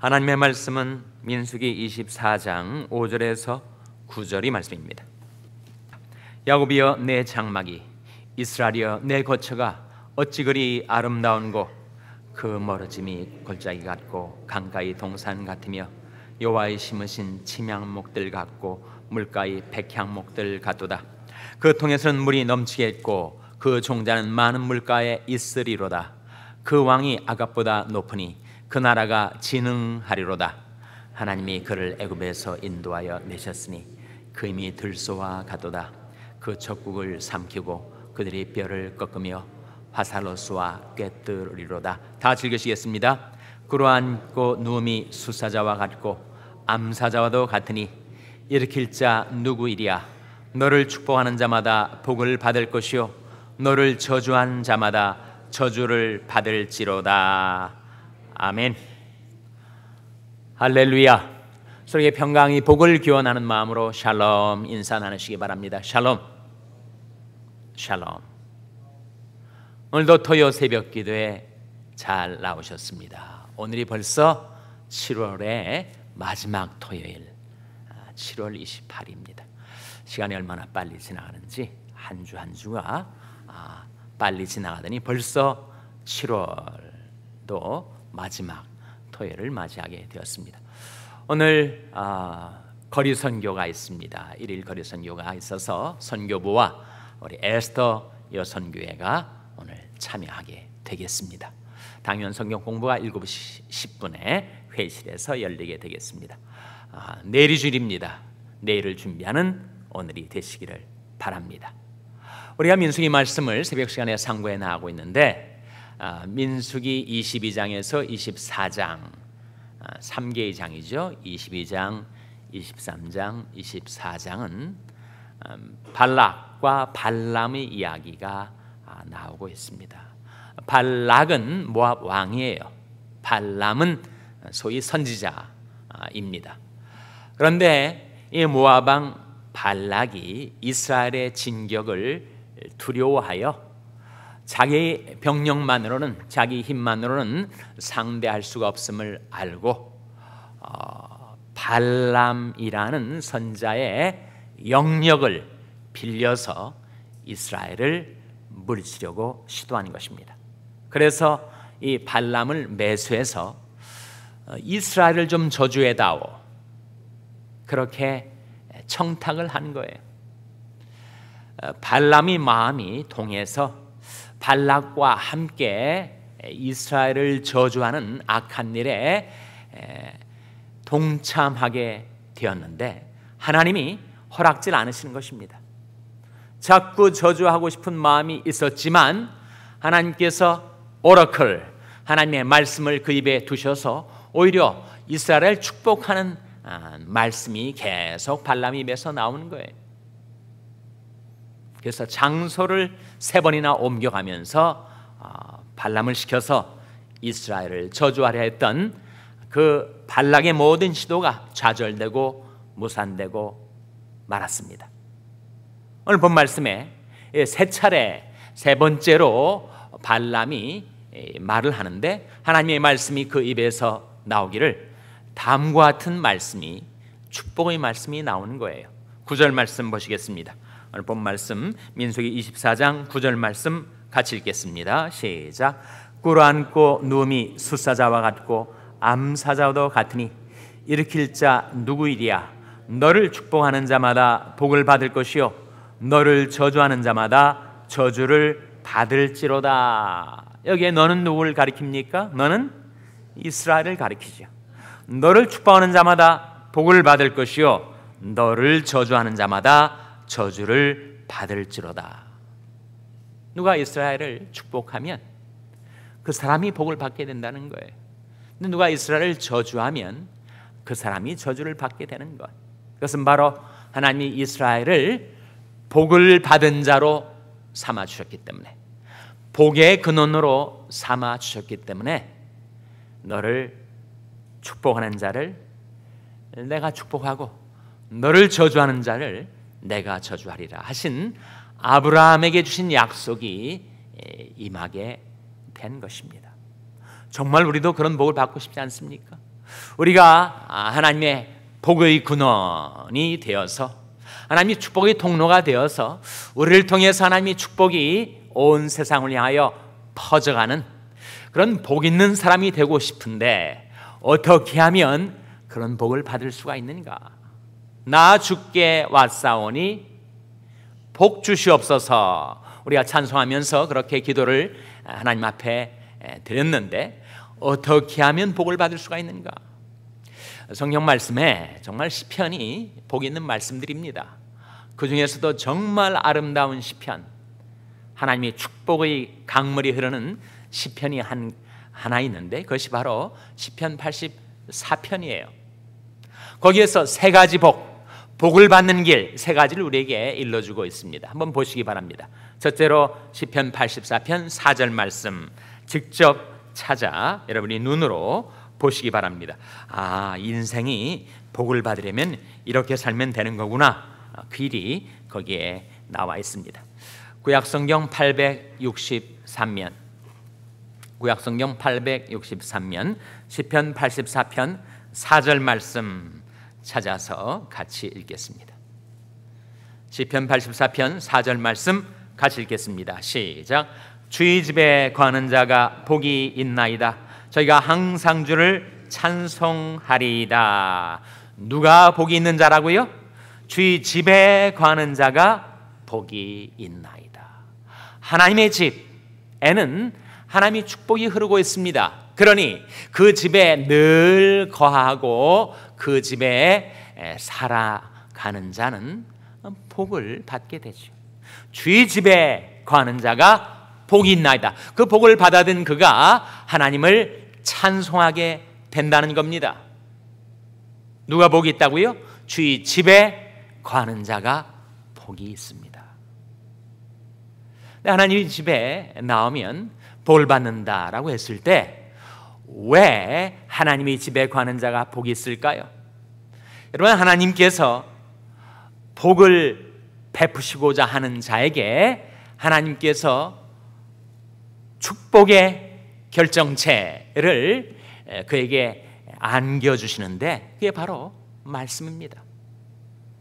하나님의 말씀은 민수기 24장 5절에서 9절이 말씀입니다. 야곱이여 내 장막이, 이스라엘이여 내 거처가 어찌 그리 아름다운고, 그 멀어짐이 골짜기 같고 강가의 동산 같으며 여호와의 심으신 침향목들 같고 물가의 백향목들 같도다. 그 통에서는 물이 넘치게 있고 그 종자는 많은 물가에 있으리로다. 그 왕이 아갑보다 높으니 그 나라가 진흥하리로다. 하나님이 그를 애굽에서 인도하여 내셨으니 그 힘이 들소와 같도다. 그 적국을 삼키고 그들이 뼈를 꺾으며 화살로 쏘아 꿰뚫으리로다. 다 읽으시겠습니다. 꿇어앉고 누움이 수사자와 같고 암사자와도 같으니 일으킬 자 누구이랴. 너를 축복하는 자마다 복을 받을 것이요 너를 저주한 자마다 저주를 받을지로다. 아멘. 할렐루야. 서로에게 평강이 복을 기원하는 마음으로 샬롬 인사 나누시기 바랍니다. 샬롬. 샬롬. 오늘도 토요 새벽 기도에 잘 나오셨습니다. 오늘이 벌써 7월의 마지막 토요일, 7월 28일입니다. 시간이 얼마나 빨리 지나가는지 한 주 한 주가 빨리 지나가더니 벌써 7월도 마지막 토요일을 맞이하게 되었습니다. 오늘 거리 선교가 있습니다. 1일 거리 선교가 있어서 선교부와 우리 에스더 여선교회가 오늘 참여하게 되겠습니다. 당연 성경 공부가 7시 10분에 회의실에서 열리게 되겠습니다. 내일이 주일입니다. 내일을 준비하는 오늘이 되시기를 바랍니다. 우리가 민수기 말씀을 새벽 시간에 상고해 나가고 있는데 민수기 22장에서 24장 3개의 장이죠. 22장, 23장, 24장은 발락과 발람의 이야기가 나오고 있습니다. 발락은 모압 왕이에요. 발람은 소위 선지자입니다. 그런데 이 모압 왕 발락이 이스라엘의 진격을 두려워하여 자기 병력만으로는, 자기 힘만으로는 상대할 수가 없음을 알고 발람이라는 선자의 영역을 빌려서 이스라엘을 물리치려고 시도하는 것입니다. 그래서 이 발람을 매수해서 이스라엘을 좀 저주해다오, 그렇게 청탁을 한 거예요. 발람이 마음이 동해서 발락과 함께 이스라엘을 저주하는 악한 일에 동참하게 되었는데 하나님이 허락질 않으시는 것입니다. 자꾸 저주하고 싶은 마음이 있었지만 하나님께서 오라클, 하나님의 말씀을 그 입에 두셔서 오히려 이스라엘을 축복하는 말씀이 계속 발람 입에서 나오는 거예요. 그래서 장소를 3번이나 옮겨가면서 발람을 시켜서 이스라엘을 저주하려 했던 그 발락의 모든 시도가 좌절되고 무산되고 말았습니다. 오늘 본 말씀에 세 번째로 발람이 말을 하는데 하나님의 말씀이 그 입에서 나오기를 다음과 같은 말씀이, 축복의 말씀이 나오는 거예요. 9절 말씀 보시겠습니다. 오늘 본 말씀 민수기 24장 9절 말씀 같이 읽겠습니다. 시작. 꿇어앉고 누움이 수사자와 같고 암사자와도 같으니 일으킬 자 누구이랴. 너를 축복하는 자마다 복을 받을 것이요 너를 저주하는 자마다 저주를 받을지로다. 여기에 너는 누구를 가리킵니까? 너는 이스라엘을 가리키죠. 너를 축복하는 자마다 복을 받을 것이요 너를 저주하는 자마다 저주를 받을지로다. 누가 이스라엘을 축복하면 그 사람이 복을 받게 된다는 거예요. 근데 누가 이스라엘을 저주하면 그 사람이 저주를 받게 되는 것. 그것은 바로 하나님이 이스라엘을 복을 받은 자로 삼아 주셨기 때문에, 복의 근원으로 삼아 주셨기 때문에 너를 축복하는 자를 내가 축복하고 너를 저주하는 자를 내가 저주하리라 하신 아브라함에게 주신 약속이 임하게 된 것입니다. 정말 우리도 그런 복을 받고 싶지 않습니까? 우리가 하나님의 복의 근원이 되어서 하나님의 축복의 통로가 되어서 우리를 통해서 하나님의 축복이 온 세상을 향하여 퍼져가는 그런 복 있는 사람이 되고 싶은데 어떻게 하면 그런 복을 받을 수가 있는가? 나 주께 왔사오니 복 주시옵소서. 우리가 찬송하면서 그렇게 기도를 하나님 앞에 드렸는데 어떻게 하면 복을 받을 수가 있는가? 성경 말씀에 정말 시편이 복 있는 말씀들입니다. 그 중에서도 정말 아름다운 시편, 하나님의 축복의 강물이 흐르는 시편이 하나 있는데 그것이 바로 시편 84편이에요. 거기에서 세 가지 복을 받는 길 세 가지를 우리에게 일러주고 있습니다. 한번 보시기 바랍니다. 첫째로 시편 84편 4절 말씀 직접 찾아 여러분이 눈으로 보시기 바랍니다. 인생이 복을 받으려면 이렇게 살면 되는 거구나. 그 일이 거기에 나와 있습니다. 구약성경 863면 구약성경 863면 시편 84편 4절 말씀 찾아서 같이 읽겠습니다. 시편 84편 4절 말씀 같이 읽겠습니다. 시작. 주의 집에 거하는 자가 복이 있나이다. 저희가 항상 주를 찬송하리이다. 누가 복이 있는 자라고요? 주의 집에 거하는 자가 복이 있나이다. 하나님의 집에는 하나님의 축복이 흐르고 있습니다. 그러니 그 집에 늘 거하고 그 집에 살아가는 자는 복을 받게 되죠. 주의 집에 거하는 자가 복이 있나이다. 그 복을 받아든 그가 하나님을 찬송하게 된다는 겁니다. 누가 복이 있다고요? 주의 집에 거하는 자가 복이 있습니다. 하나님의 집에 나오면 복을 받는다라고 했을 때 왜 하나님의 집에 거하는 자가 복이 있을까요? 여러분, 하나님께서 복을 베푸시고자 하는 자에게 하나님께서 축복의 결정체를 그에게 안겨주시는데 그게 바로 말씀입니다.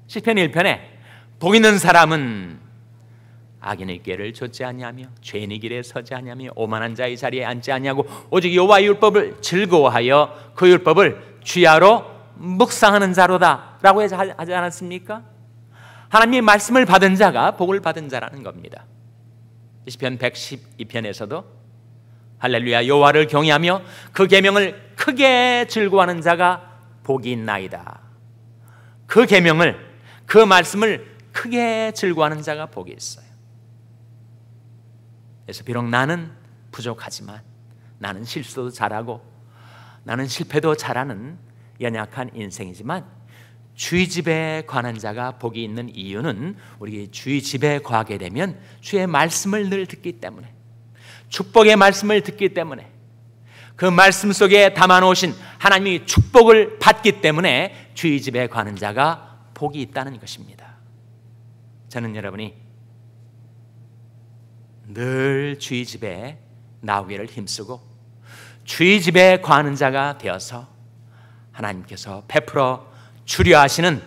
시편 1편에 복 있는 사람은 악인의 꾀를 좇지 아니하며 죄인의 길에 서지 아니하며 오만한 자의 자리에 앉지 아니하고 오직 여호와의 율법을 즐거워하여 그 율법을 주야로 묵상하는 자로다 라고 하지 않았습니까? 하나님의 말씀을 받은 자가 복을 받은 자라는 겁니다. 시편 112편에서도 할렐루야 여호와를 경외하며 그 계명을 크게 즐거워하는 자가 복이 있나이다. 그 계명을 그 말씀을 크게 즐거워하는 자가 복이 있어요. 그래서 비록 나는 부족하지만 나는 실수도 잘하고 나는 실패도 잘하는 연약한 인생이지만 주의 집에 관한 자가 복이 있는 이유는 우리 주의 집에 거하게 되면 주의 말씀을 늘 듣기 때문에 축복의 말씀을 듣기 때문에 그 말씀 속에 담아놓으신 하나님의 축복을 받기 때문에 주의 집에 거하는 자가 복이 있다는 것입니다. 저는 여러분이 늘 주의 집에 나오기를 힘쓰고 주의 집에 거하는 자가 되어서 하나님께서 베풀어 주려 하시는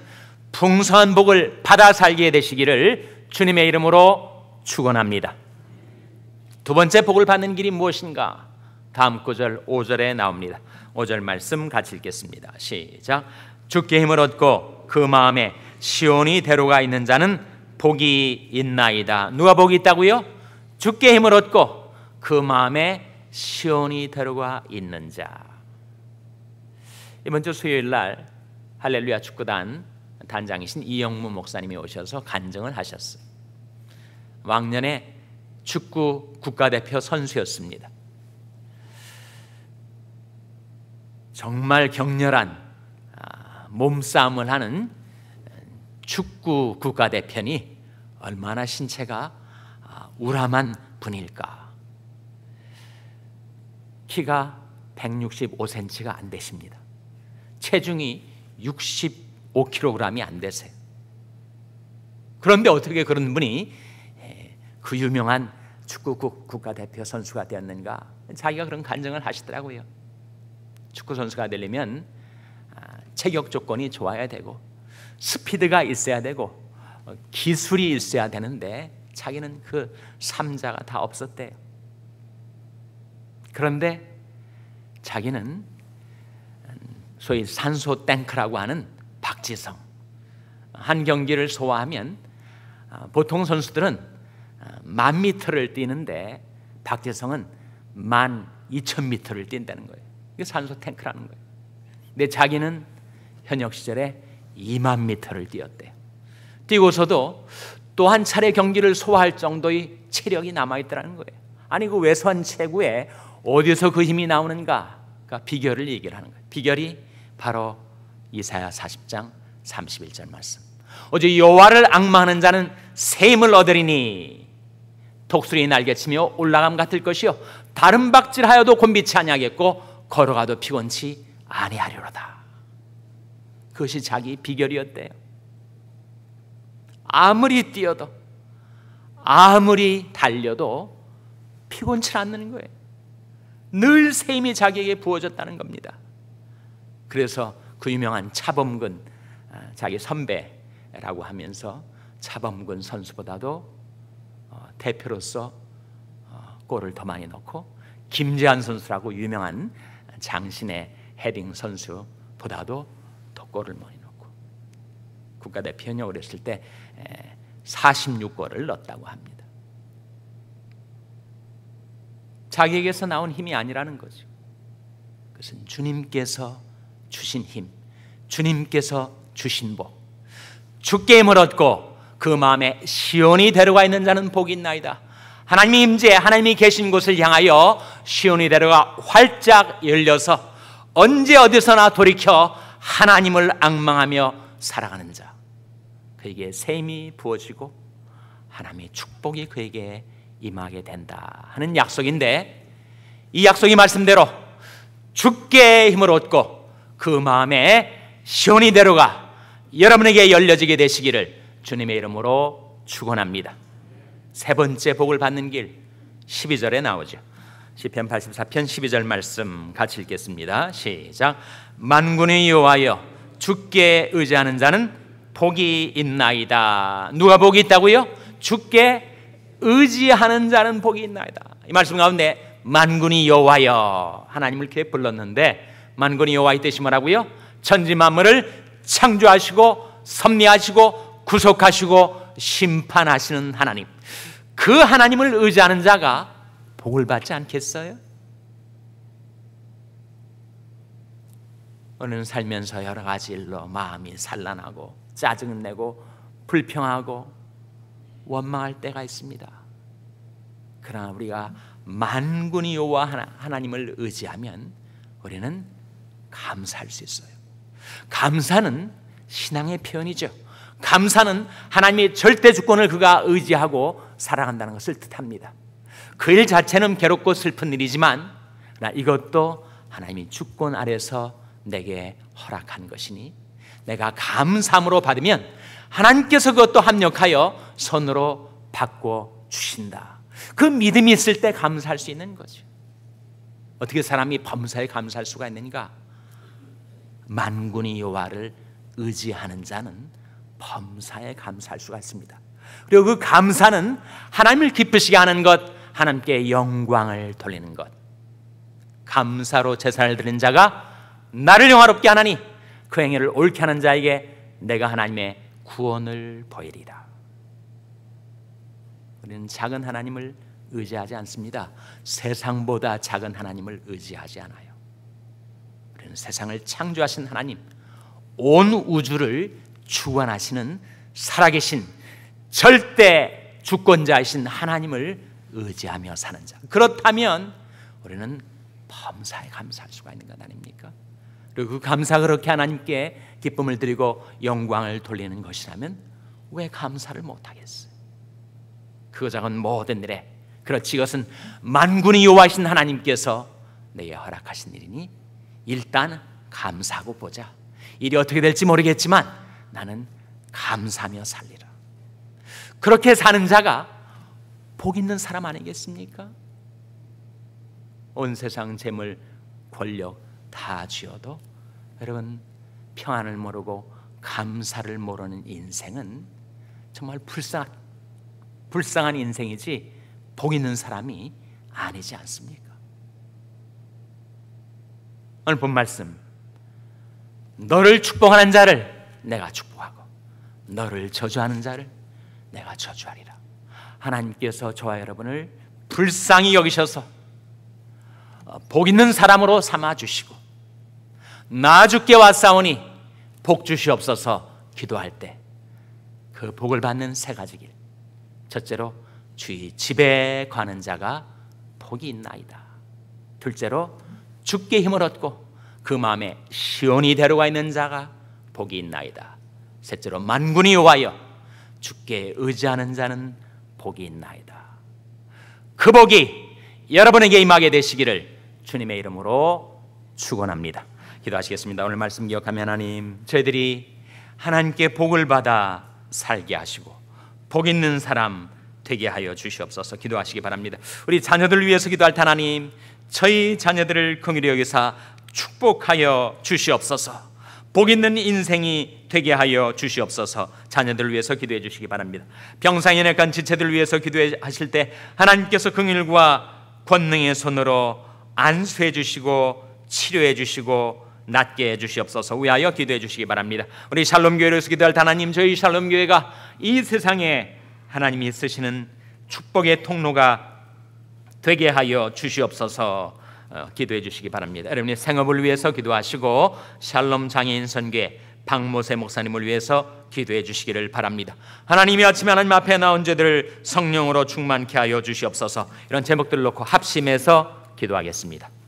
풍성한 복을 받아 살게 되시기를 주님의 이름으로 축원합니다. 두 번째 복을 받는 길이 무엇인가? 다음 구절 5절에 나옵니다. 5절 말씀 같이 읽겠습니다. 시작. 주께 힘을 얻고 그 마음에 시온이 대로가 있는 자는 복이 있나이다. 누가 복이 있다고요? 주께 힘을 얻고 그 마음에 시온이 대로가 있는 자. 이번 주 수요일 날 할렐루야 축구단 단장이신 이영무 목사님이 오셔서 간증을 하셨어요. 왕년에 축구 국가대표 선수였습니다. 정말 격렬한 몸싸움을 하는 축구 국가대표니 얼마나 신체가 우람한 분일까. 키가 165cm가 안 되십니다. 체중이 65kg이 안 되세요. 그런데 어떻게 그런 분이 그 유명한 축구 국가대표 선수가 되었는가? 자기가 그런 간증을 하시더라고요. 축구 선수가 되려면 체격 조건이 좋아야 되고 스피드가 있어야 되고 기술이 있어야 되는데 자기는 그 3자가 다 없었대요. 그런데 자기는 소위 산소 탱크라고 하는 박지성, 한 경기를 소화하면 보통 선수들은 10,000m를 뛰는데 박지성은 12,000m를 뛴다는 거예요. 이게 산소 탱크라는 거예요. 근데 자기는 현역 시절에 20,000m를 뛰었대요. 뛰고서도 또 한 차례 경기를 소화할 정도의 체력이 남아있다는 거예요. 아니 그 외선 체구에 어디서 그 힘이 나오는가? 그러니까 비결을 얘기를 하는 거예요. 비결이 바로 이사야 40장 31절 말씀. 오직 여호와를 앙망하는 자는 새 힘을 얻으리니 독수리 날개치며 올라감 같을 것이요 다른 박질하여도 곤비치 아니하겠고 걸어가도 피곤치 아니하리로다. 그것이 자기 비결이었대요. 아무리 뛰어도 아무리 달려도 피곤치 않는 거예요. 늘 새 힘이 자기에게 부어졌다는 겁니다. 그래서 그 유명한 차범근, 자기 선배라고 하면서 차범근 선수보다도 대표로서 골을 더 많이 넣고 김재한 선수라고 유명한 장신의 헤딩 선수보다도 더 골을 많이 넣고 국가대표 현역을 했을 때 46골을 넣었다고 합니다. 자기에게서 나온 힘이 아니라는 거죠. 그것은 주님께서 주신 힘, 주님께서 주신 복. 주께 힘을 얻고 그 마음에 시온이 데려가 있는 자는 복이 있나이다. 하나님의 임재, 하나님이 계신 곳을 향하여 시온이 데려가 활짝 열려서 언제 어디서나 돌이켜 하나님을 앙망하며 살아가는 자, 그에게 새 힘이 부어지고 하나님의 축복이 그에게 임하게 된다 하는 약속인데, 이 약속이 말씀대로 주께 힘을 얻고 그 마음에 시온이 데려가 여러분에게 열려지게 되시기를 주님의 이름으로 축원합니다. 세 번째 복을 받는 길 12절에 나오죠. 시편 84편 12절 말씀 같이 읽겠습니다. 시작. 만군의 여호와여 주께 의지하는 자는 복이 있나이다. 누가 복이 있다고요? 주께 의지하는 자는 복이 있나이다. 이 말씀 가운데 만군의 여호와여, 하나님을 이렇게 불렀는데 만군의 여호와의 뜻이 뭐라고요? 천지 만물을 창조하시고 섭리하시고 구속하시고 심판하시는 하나님, 그 하나님을 의지하는 자가 복을 받지 않겠어요? 오늘은 살면서 여러 가지 일로 마음이 산란하고 짜증내고 불평하고 원망할 때가 있습니다. 그러나 우리가 만군의 여호와 하나님을 의지하면 우리는 감사할 수 있어요. 감사는 신앙의 표현이죠. 감사는 하나님의 절대 주권을 그가 의지하고 살아간다는 것을 뜻합니다. 그 일 자체는 괴롭고 슬픈 일이지만 그러나 이것도 하나님의 주권 아래서 내게 허락한 것이니 내가 감사함으로 받으면 하나님께서 그것도 합력하여 선으로 바꿔 주신다. 그 믿음이 있을 때 감사할 수 있는 거죠. 어떻게 사람이 범사에 감사할 수가 있는가? 만군의 여호와를 의지하는 자는 범사에 감사할 수가 있습니다. 그리고 그 감사는 하나님을 기쁘시게 하는 것, 하나님께 영광을 돌리는 것. 감사로 제사를 드린 자가 나를 영화롭게 하나니 그 행위를 옳게 하는 자에게 내가 하나님의 구원을 보이리라. 우리는 작은 하나님을 의지하지 않습니다. 세상보다 작은 하나님을 의지하지 않아요. 우리는 세상을 창조하신 하나님, 온 우주를 주관하시는 살아계신 절대 주권자이신 하나님을 의지하며 사는 자. 그렇다면 우리는 범사에 감사할 수가 있는 것 아닙니까? 그리고 그 감사, 그렇게 하나님께 기쁨을 드리고 영광을 돌리는 것이라면 왜 감사를 못하겠어요? 그 작은 모든 일에, 그렇지, 이것은 만군의 여호와이신 하나님께서 내게 허락하신 일이니 일단 감사하고 보자. 일이 어떻게 될지 모르겠지만 나는 감사하며 살리라. 그렇게 사는 자가 복 있는 사람 아니겠습니까? 온 세상 재물, 권력, 다 쥐어도 여러분 평안을 모르고 감사를 모르는 인생은 정말 불쌍한 인생이지 복 있는 사람이 아니지 않습니까? 오늘 본 말씀, 너를 축복하는 자를 내가 축복하고 너를 저주하는 자를 내가 저주하리라. 하나님께서 저와 여러분을 불쌍히 여기셔서 복 있는 사람으로 삼아주시고 나 주께 왔사오니 복 주시옵소서 기도할 때 그 복을 받는 세 가지 길. 첫째로 주의 집에 가는 자가 복이 있나이다. 둘째로 주께 힘을 얻고 그 마음에 시온이 데려가 있는 자가 복이 있나이다. 셋째로 만군이 여호와여 주께 의지하는 자는 복이 있나이다. 그 복이 여러분에게 임하게 되시기를 주님의 이름으로 축원합니다. 기도하시겠습니다. 오늘 말씀 기억하며 하나님, 저희들이 하나님께 복을 받아 살게 하시고 복 있는 사람 되게 하여 주시옵소서. 기도하시기 바랍니다. 우리 자녀들을 위해서 기도할 때 하나님, 저희 자녀들을 긍휼히 여기사 축복하여 주시옵소서. 복 있는 인생이 되게 하여 주시옵소서. 자녀들을 위해서 기도해 주시기 바랍니다. 병상에 약한 지체들을 위해서 기도하실 때 하나님께서 긍휼과 권능의 손으로 안수해 주시고 치료해 주시고 낫게 해 주시옵소서. 위하여 기도해 주시기 바랍니다. 우리 샬롬교회를 위해서 기도할 하나님, 저희 샬롬교회가 이 세상에 하나님이 쓰시는 축복의 통로가 되게 하여 주시옵소서. 기도해 주시기 바랍니다. 여러분의 생업을 위해서 기도하시고 샬롬 장애인 선교회 박모세 목사님을 위해서 기도해 주시기를 바랍니다. 하나님이 아침에 하나님 앞에 나온 저들을 성령으로 충만케 하여 주시옵소서. 이런 제목들을 놓고 합심해서 기도하겠습니다.